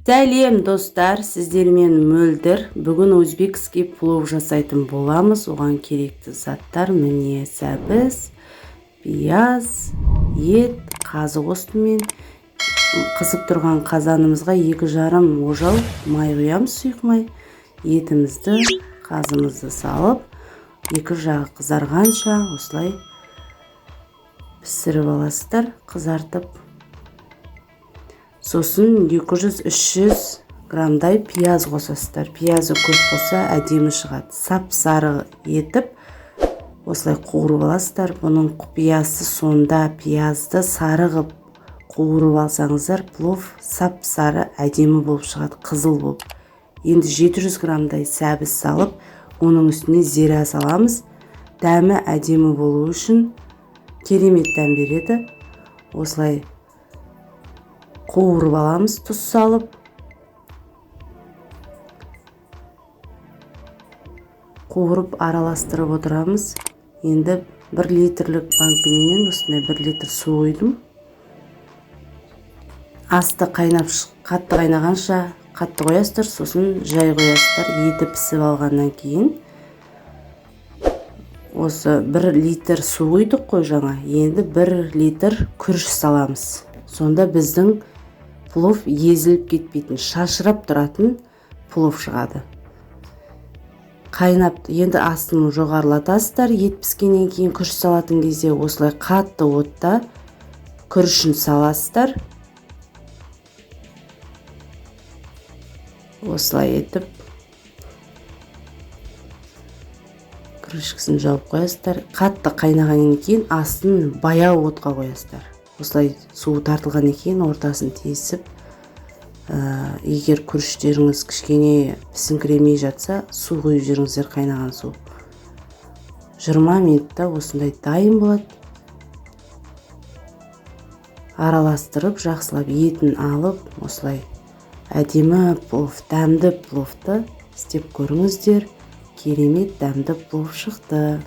Сәлем достар, сіздермен мөлдір. Бүгін өзбекский плов жасайтын боламыз. Оған керекті заттар міне: сәбіз, пияз, ет, қазы қостымен. Қызып тұрған қазанымызға 2,5 ожау май құямыз, сұйық май. Етімізді, қазымызды салып, екі жағы қызарғанша осылай пісіріп аласыздар, қызартып. Сосын 200-300 граммдай пияз қосасыздар. Пиязы көп болса әдемі шығады. Сап-сары етіп осылай қуырып аласыздар. Бұның пиязы сонда пиязды сары қып қуырып алсаңыздар, плов сап-сары әдемі болып шығады, қызыл болып. Енді 700 граммдай сәбіз салып, оның үстіне зира саламыз. Дәмі әдемі болу үшін керемет дәм береді. Осылай қуырып аламыз, тұз салып. Қуырып араластырып отырамыз. Енді 1 литрлік банкіменен осындай 1 литр су құйдым. Асты қайнап, қатты қайнағанша қатты қоясыздар, сосын жай қоясыздар. Еті пісіп алғаннан кейін осы 1 литр су құйдық қой жаңа. Енді 1 литр күріш саламыз. Сонда біздің плов езіліп кетпейтін, шашырап тұратын плов шығады. Қайнап, енді астын жоғарылатасыздар. Ет піскеннен кейін күріш салатын кезде осылай қатты отта күрішін саласыздар. Осылай етіп күрішкісін жауып қоясыздар. Қатты қайнағаннан кейін астын баяу отқа қоясыздар. Осылай суы тартылғаннан кейін ортасын тесіп, егер күріштеріңіз кішкене пісіңкіремей жатса, су құйып жіберіңіздер, қайнаған су. 20 минутта осындай дайын болады. Араластырып, жақсылап етін алып, осылай әдемі плов, дәмді пловты істеп көріңіздер. Керемет дәмді плов шықты.